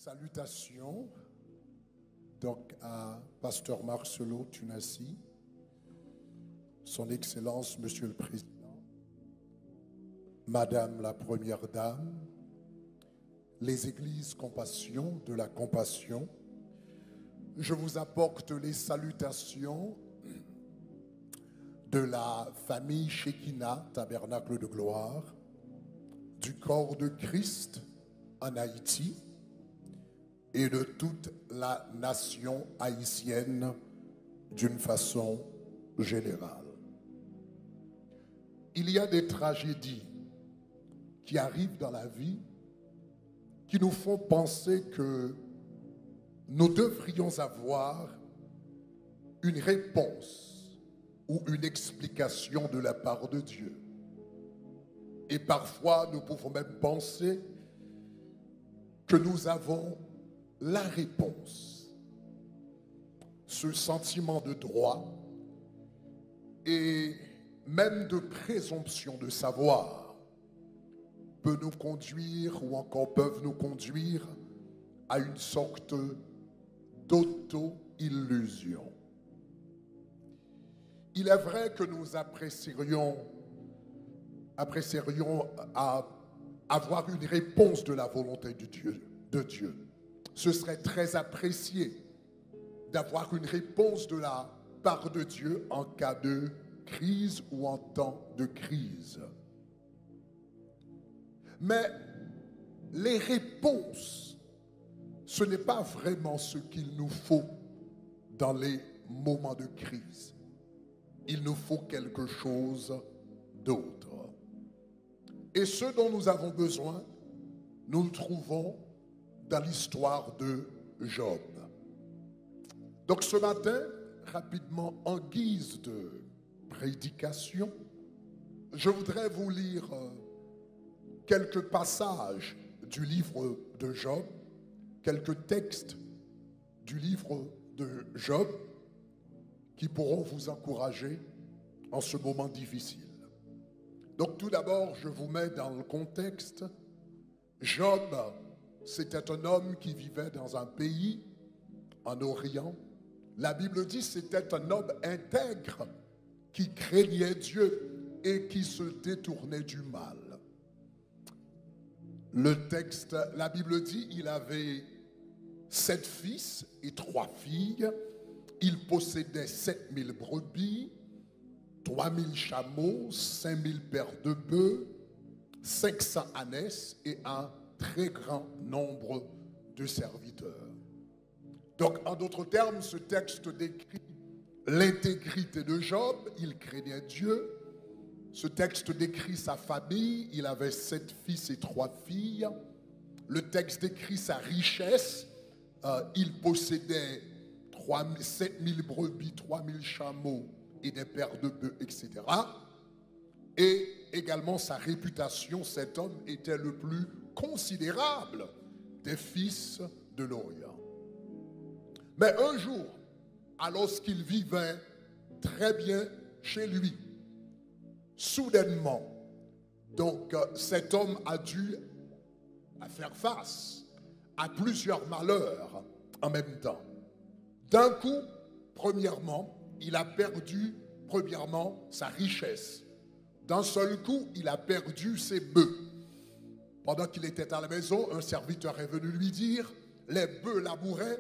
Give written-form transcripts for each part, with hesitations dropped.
Salutations donc à Pasteur Marcelo Tunassi, Son Excellence Monsieur le Président, Madame la Première Dame, les Églises Compassion de la Compassion. Je vous apporte les salutations de la famille Shekinah, Tabernacle de Gloire, du corps de Christ en Haïti et de toute la nation haïtienne d'une façon générale. Il y a des tragédies qui arrivent dans la vie qui nous font penser que nous devrions avoir une réponse ou une explication de la part de Dieu. Et parfois, nous pouvons même penser que nous avons la réponse. Ce sentiment de droit et même de présomption de savoir peut nous conduire ou encore peuvent nous conduire à une sorte d'auto-illusion. Il est vrai que nous apprécierions à avoir une réponse de la volonté de Dieu. Ce serait très apprécié d'avoir une réponse de la part de Dieu en cas de crise ou en temps de crise. Mais les réponses, ce n'est pas vraiment ce qu'il nous faut dans les moments de crise. Il nous faut quelque chose d'autre. Et ce dont nous avons besoin, nous le trouvons dans l'histoire de Job. Donc ce matin, rapidement, en guise de prédication, je voudrais vous lire quelques passages du livre de Job, quelques textes du livre de Job qui pourront vous encourager en ce moment difficile. Donc tout d'abord, je vous mets dans le contexte. Job, c'était un homme qui vivait dans un pays en Orient. La Bible dit que c'était un homme intègre qui craignait Dieu et qui se détournait du mal. Le texte, la Bible dit qu'il avait 7 fils et 3 filles. Il possédait 7000 brebis, 3000 chameaux, 5000 paires de bœufs, 500 ânesses et un très grand nombre de serviteurs. Donc, en d'autres termes, ce texte décrit l'intégrité de Job. Il craignait Dieu. Ce texte décrit sa famille. Il avait 7 fils et 3 filles. Le texte décrit sa richesse. Il possédait 7000 brebis, 3000 chameaux et des paires de bœufs, etc. Et également sa réputation. Cet homme était le plus considérable des fils de l'Orient. Mais un jour, alors qu'il vivait très bien chez lui, soudainement, donc cet homme a dû faire face à plusieurs malheurs en même temps. D'un coup, premièrement, il a perdu sa richesse. D'un seul coup, il a perdu ses bœufs. Pendant qu'il était à la maison, un serviteur est venu lui dire, les bœufs labouraient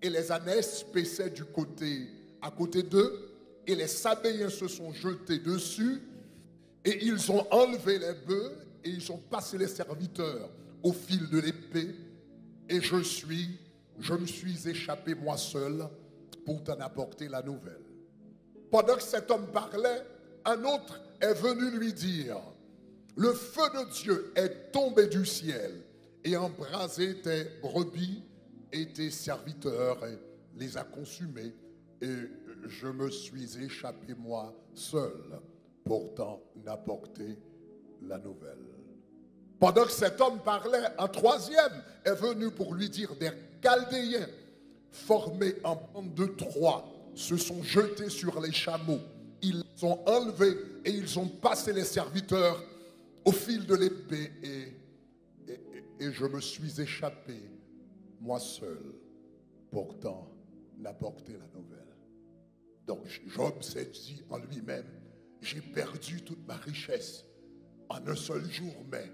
et les ânesses paissaient à côté d'eux, et les Sabéens se sont jetés dessus, et ils ont enlevé les bœufs, et ils ont passé les serviteurs au fil de l'épée, et je me suis échappé moi seul pour t'en apporter la nouvelle. Pendant que cet homme parlait, un autre est venu lui dire, le feu de Dieu est tombé du ciel et a embrasé tes brebis et tes serviteurs et les a consumés, et je me suis échappé moi seul pour t'en apporter la nouvelle. Pendant que cet homme parlait, un troisième est venu pour lui dire, des Chaldéens formés en bande de 3 se sont jetés sur les chameaux, ils sont enlevés et ils ont passé les serviteurs au fil de l'épée, et je me suis échappé moi seul, pourtant, n'apporter la nouvelle. Donc Job s'est dit en lui-même, j'ai perdu toute ma richesse en un seul jour, mais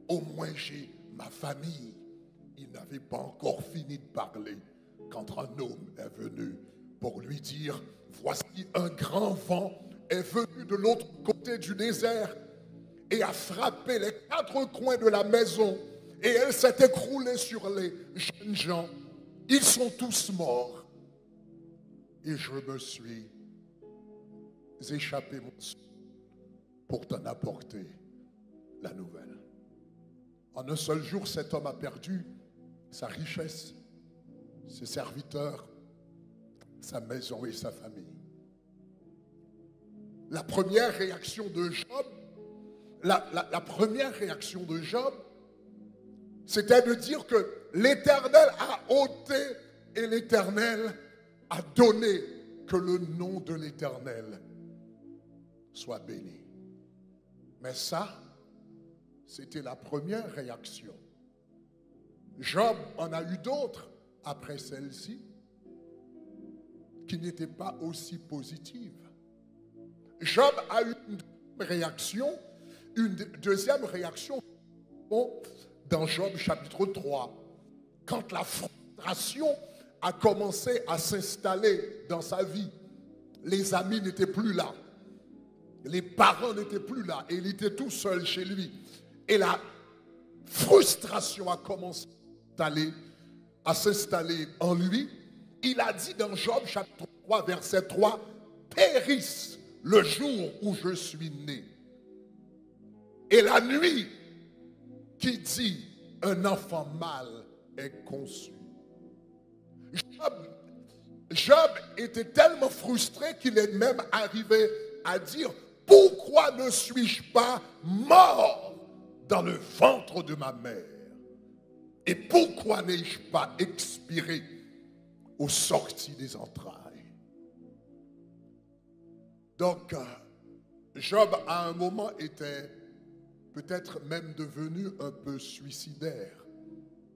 au moins j'ai ma famille. Il n'avait pas encore fini de parler quand un homme est venu pour lui dire, voici un grand vent est venu de l'autre côté du désert et a frappé les 4 coins de la maison et elle s'est écroulée sur les jeunes gens. Ils sont tous morts. Et je me suis échappé pour t'en apporter la nouvelle. En un seul jour, cet homme a perdu sa richesse, ses serviteurs, sa maison et sa famille. La première réaction de Job, la première réaction de Job, c'était de dire que l'Éternel a ôté et l'Éternel a donné, que le nom de l'Éternel soit béni. Mais ça, c'était la première réaction. Job en a eu d'autres après celle-ci qui n'étaient pas aussi positives. Job a eu une deuxième réaction dans Job chapitre 3, quand la frustration a commencé à s'installer dans sa vie. Les amis n'étaient plus là, les parents n'étaient plus là, et il était tout seul chez lui. Et la frustration a commencé à s'installer en lui. Il a dit dans Job chapitre 3, verset 3, « Périsse le jour où je suis né. Et la nuit qui dit, un enfant mâle est conçu. » Job était tellement frustré qu'il est même arrivé à dire, « Pourquoi ne suis-je pas mort dans le ventre de ma mère? Et pourquoi n'ai-je pas expiré aux sorties des entrailles? » Donc, Job, à un moment, était peut-être même devenu un peu suicidaire.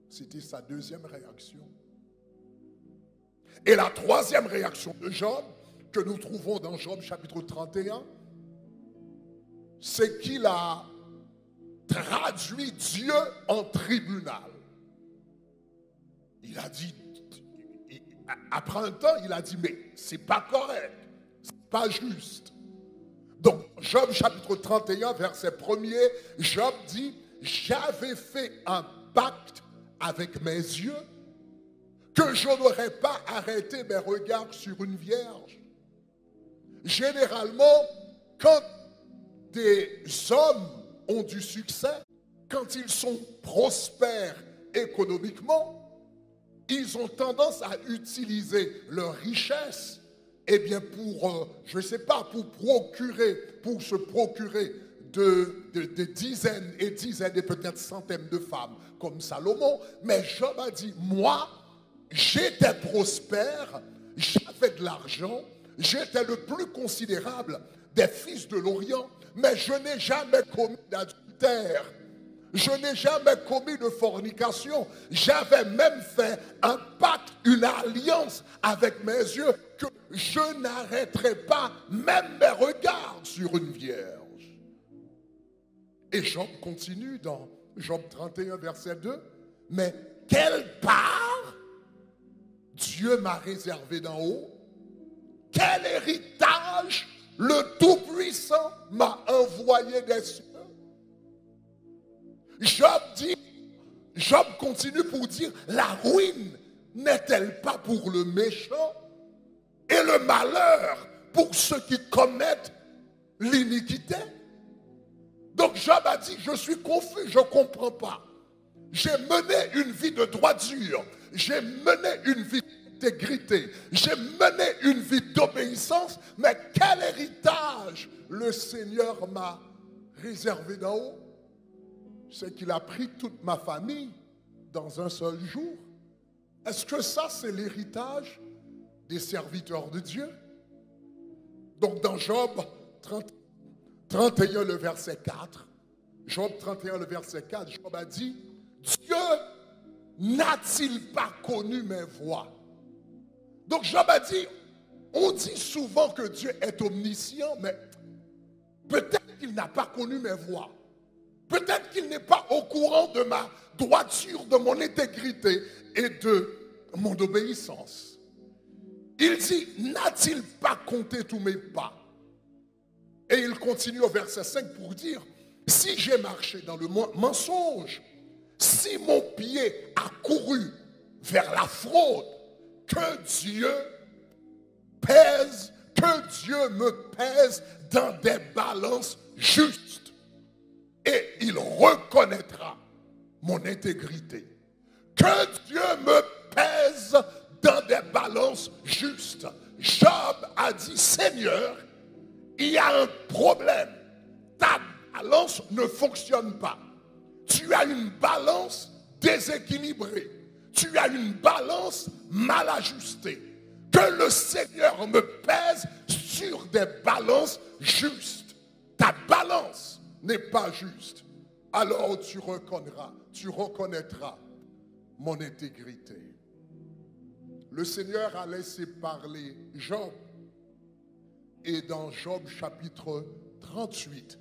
C'était sa deuxième réaction. Et la troisième réaction de Job, que nous trouvons dans Job chapitre 31, c'est qu'il a traduit Dieu en tribunal. Il a dit, après un temps, il a dit, mais c'est pas correct, c'est pas juste. Donc, Job chapitre 31, verset 1er, Job dit, j'avais fait un pacte avec mes yeux que je n'aurais pas arrêté mes regards sur une vierge. Généralement, quand des hommes ont du succès, quand ils sont prospères économiquement, ils ont tendance à utiliser leur richesse pour, je ne sais pas, pour se procurer de dizaines et dizaines et peut-être centaines de femmes comme Salomon. Mais Job a dit, moi, j'étais prospère, j'avais de l'argent, j'étais le plus considérable des fils de l'Orient, mais je n'ai jamais commis d'adultère. Je n'ai jamais commis de fornication. J'avais même fait un pacte, une alliance avec mes yeux que je n'arrêterai pas même mes regards sur une vierge. Et Job continue dans Job 31, verset 2. Mais quelle part Dieu m'a réservé d'en haut? Quel héritage le Tout-Puissant m'a envoyé des cieux? Job continue pour dire, la ruine n'est-elle pas pour le méchant et le malheur pour ceux qui commettent l'iniquité? Donc Job a dit, je suis confus, je ne comprends pas. J'ai mené une vie de droiture, j'ai mené une vie d'intégrité, j'ai mené une vie d'obéissance, mais quel héritage le Seigneur m'a réservé d'en haut? C'est qu'il a pris toute ma famille dans un seul jour. Est-ce que ça, c'est l'héritage des serviteurs de Dieu? Donc dans Job 31, le verset 4, Job 31, le verset 4, Job a dit, Dieu n'a-t-il pas connu mes voies? Donc Job a dit, on dit souvent que Dieu est omniscient, mais peut-être qu'il n'a pas connu mes voies. Peut-être qu'il n'est pas au courant de ma droiture, de mon intégrité et de mon obéissance. Il dit, n'a-t-il pas compté tous mes pas? Et il continue au verset 5 pour dire, si j'ai marché dans le mensonge, si mon pied a couru vers la fraude, que Dieu me pèse dans des balances justes. Et il reconnaîtra mon intégrité. Que Dieu me pèse dans des balances justes. Job a dit, Seigneur, il y a un problème. Ta balance ne fonctionne pas. Tu as une balance déséquilibrée. Tu as une balance mal ajustée. Que le Seigneur me pèse sur des balances justes. Ta balance n'est pas juste. Alors tu reconnaîtras mon intégrité. Le Seigneur a laissé parler Job. Et dans Job chapitre 38,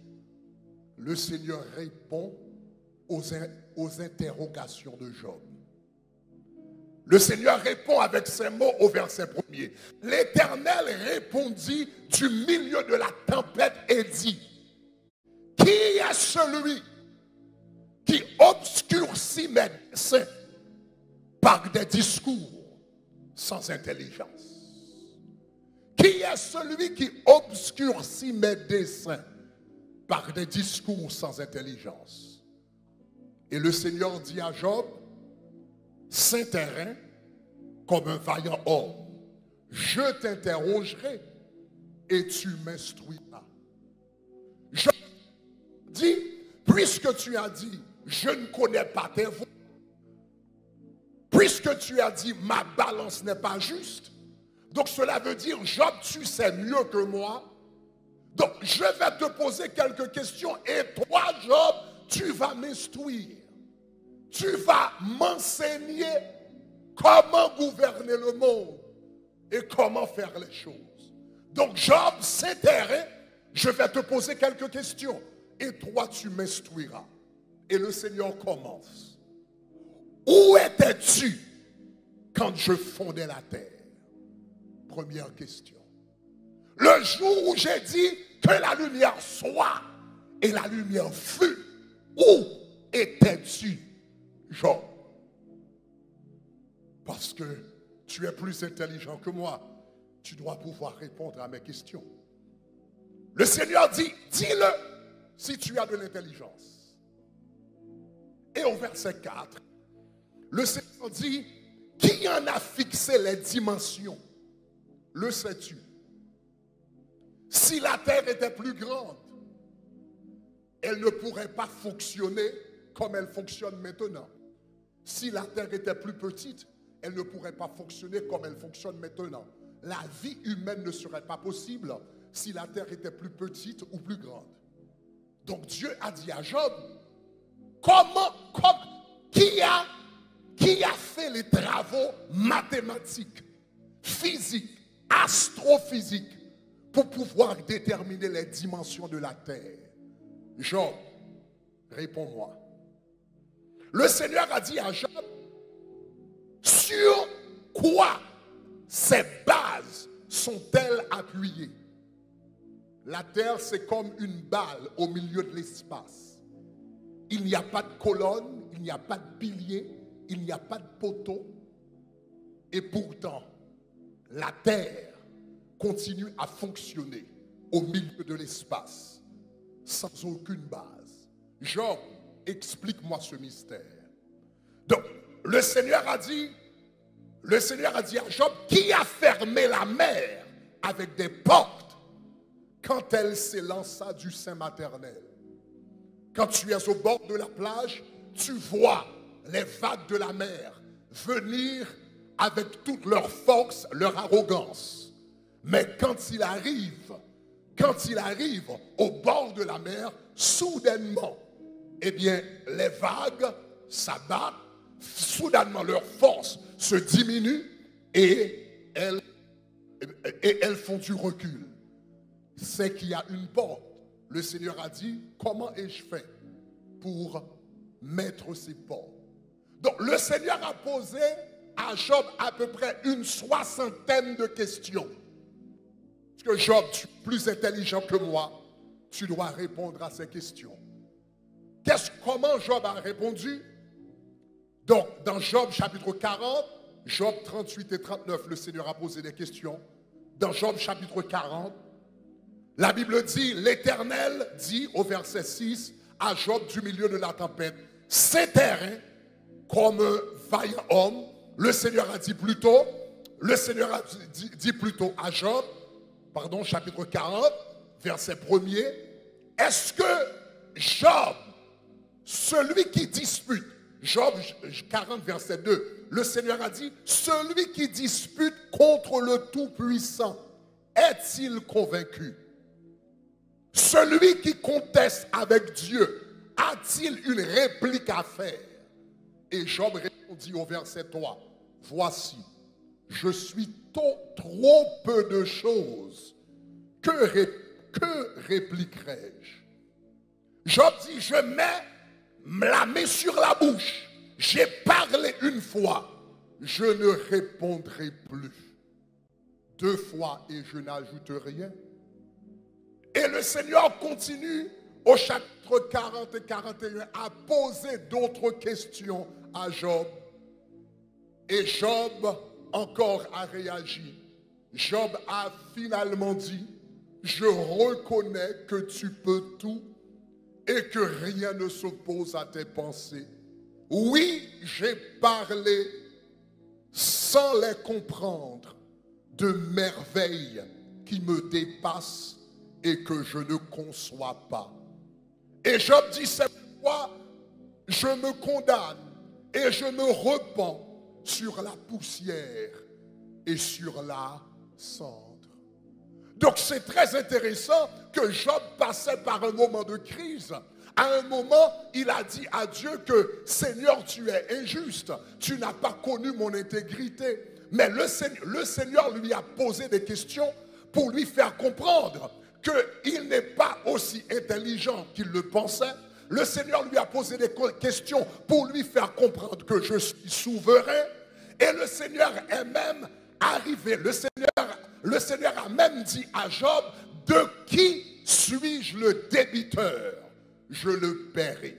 le Seigneur répond aux interrogations de Job. Le Seigneur répond avec ces mots au verset 1er. L'Éternel répondit du milieu de la tempête et dit, qui est celui qui obscurcit mes desseins par des discours sans intelligence? Qui est celui qui obscurcit mes desseins par des discours sans intelligence? Et le Seigneur dit à Job, saint terrain, comme un vaillant homme, je t'interrogerai et tu m'instruiras. Job dit, puisque tu as dit, je ne connais pas tes voies, puisque tu as dit, ma balance n'est pas juste, donc cela veut dire, Job, tu sais mieux que moi. Donc je vais te poser quelques questions et toi, Job, tu vas m'instruire. Tu vas m'enseigner comment gouverner le monde et comment faire les choses. Donc Job, saint terrain, je vais te poser quelques questions et toi, tu m'instruiras. Et le Seigneur commence. Où étais-tu quand je fondais la terre? Première question. Le jour où j'ai dit que la lumière soit et la lumière fut, où étais-tu, Job? Parce que tu es plus intelligent que moi, tu dois pouvoir répondre à mes questions. Le Seigneur dit, dis-le si tu as de l'intelligence. Et au verset 4, le Seigneur dit, qui en a fixé les dimensions? Le sais-tu? Si la terre était plus grande, elle ne pourrait pas fonctionner comme elle fonctionne maintenant. Si la terre était plus petite, elle ne pourrait pas fonctionner comme elle fonctionne maintenant. La vie humaine ne serait pas possible si la terre était plus petite ou plus grande. Donc Dieu a dit à Job, qui a fait les travaux mathématiques, physiques, astrophysiques pour pouvoir déterminer les dimensions de la terre? Job, réponds-moi. Le Seigneur a dit à Job, sur quoi ces bases sont-elles appuyées? La terre, c'est comme une balle au milieu de l'espace. Il n'y a pas de colonne, il n'y a pas de pilier, il n'y a pas de poteau. Et pourtant, la terre continue à fonctionner au milieu de l'espace, sans aucune base. Job, explique-moi ce mystère. Donc, le Seigneur a dit à Job, qui a fermé la mer avec des portes quand elle s'élança du sein maternel? Quand tu es au bord de la plage, tu vois les vagues de la mer venir avec toute leur force, leur arrogance. Mais quand il arrive au bord de la mer, soudainement, eh bien, les vagues s'abattent, soudainement leur force se diminue et elles font du recul. C'est qu'il y a une porte. Le Seigneur a dit, comment ai-je fait pour mettre ces portes? Donc le Seigneur a posé à Job à peu près une 60aine de questions. Parce que Job, tu es plus intelligent que moi, tu dois répondre à ces questions. Comment Job a répondu? Donc, dans Job chapitre 40, Job 38 et 39, le Seigneur a posé des questions. Dans Job chapitre 40, la Bible dit, l'Éternel dit au verset 6 à Job du milieu de la tempête, c'est terrain comme un vaillant homme. Le Seigneur a dit plutôt, dit plutôt à Job, chapitre 40, verset 1er, est-ce que Job, celui qui dispute, Job 40, verset 2, le Seigneur a dit, celui qui dispute contre le Tout-Puissant, est-il convaincu? Celui qui conteste avec Dieu, a-t-il une réplique à faire? Et Job répondit au verset 3, voici, je suis trop peu de choses, que répliquerai-je? Job dit, je mets la main sur la bouche, j'ai parlé une fois, je ne répondrai plus. 2 fois et je n'ajoute rien. Et le Seigneur continue au chapitre 40 et 41 à poser d'autres questions à Job. Et Job encore a réagi. Job a finalement dit, je reconnais que tu peux tout et que rien ne s'oppose à tes pensées. Oui, j'ai parlé sans les comprendre de merveilles qui me dépassent et que je ne conçois pas. Et Job dit, c'est pourquoi je me condamne et je me repens sur la poussière et sur la cendre. Donc c'est très intéressant que Job passait par un moment de crise. À un moment, il a dit à Dieu que Seigneur, tu es injuste, tu n'as pas connu mon intégrité. Mais le Seigneur lui a posé des questions pour lui faire comprendre qu'il n'est pas aussi intelligent qu'il le pensait. Le Seigneur lui a posé des questions pour lui faire comprendre que je suis souverain. Et le Seigneur est même arrivé. Le Seigneur a même dit à Job, de qui suis-je le débiteur? Je le paierai.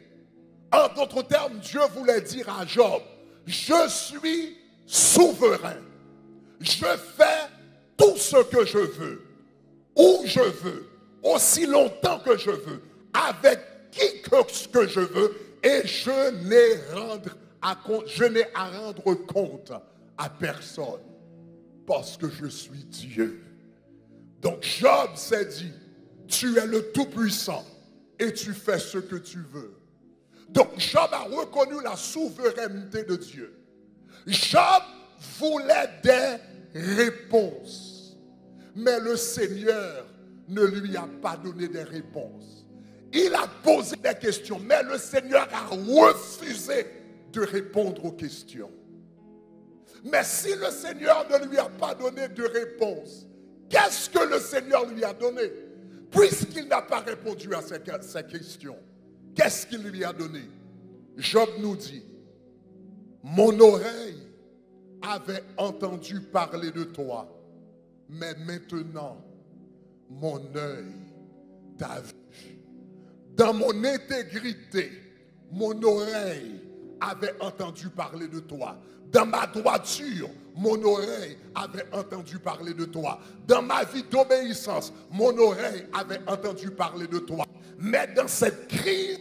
En d'autres termes, Dieu voulait dire à Job, je suis souverain. Je fais tout ce que je veux, où je veux, aussi longtemps que je veux, avec qui que je veux, et je n'ai à rendre compte à personne, parce que je suis Dieu. Donc Job s'est dit, tu es le Tout-Puissant, et tu fais ce que tu veux. Donc Job a reconnu la souveraineté de Dieu. Job voulait des réponses, mais le Seigneur ne lui a pas donné des réponses. Il a posé des questions, mais le Seigneur a refusé de répondre aux questions. Mais si le Seigneur ne lui a pas donné de réponse, qu'est-ce que le Seigneur lui a donné? Puisqu'il n'a pas répondu à ces questions, qu'est-ce qu'il lui a donné? Job nous dit, mon oreille avait entendu parler de toi, mais maintenant, mon œil t'a vu. Dans mon intégrité, mon oreille avait entendu parler de toi. Dans ma droiture, mon oreille avait entendu parler de toi. Dans ma vie d'obéissance, mon oreille avait entendu parler de toi. Mais dans cette crise,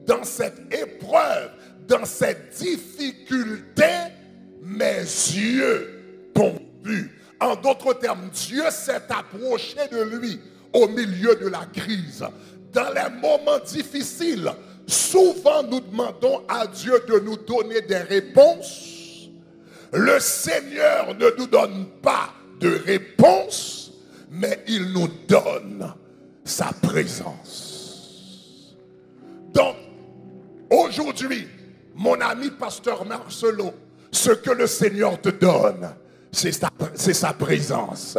dans cette épreuve, dans cette difficulté, mes yeux t'ont vu. En d'autres termes, Dieu s'est approché de lui au milieu de la crise. Dans les moments difficiles, souvent nous demandons à Dieu de nous donner des réponses. Le Seigneur ne nous donne pas de réponse, mais il nous donne sa présence. Donc, aujourd'hui, Mon ami pasteur Marcelon, ce que le Seigneur te donne, c'est sa présence.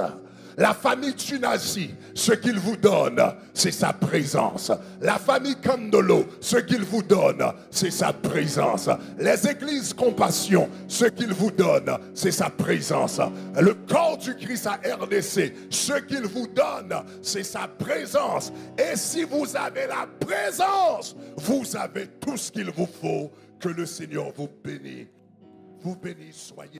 La famille Tsunasi, ce qu'il vous donne, c'est sa présence. La famille Kandolo, ce qu'il vous donne, c'est sa présence. Les églises Compassion, ce qu'il vous donne, c'est sa présence. Le corps du Christ à RDC, ce qu'il vous donne, c'est sa présence. Et si vous avez la présence, vous avez tout ce qu'il vous faut. Que le Seigneur vous bénisse. Vous bénisse, soyez.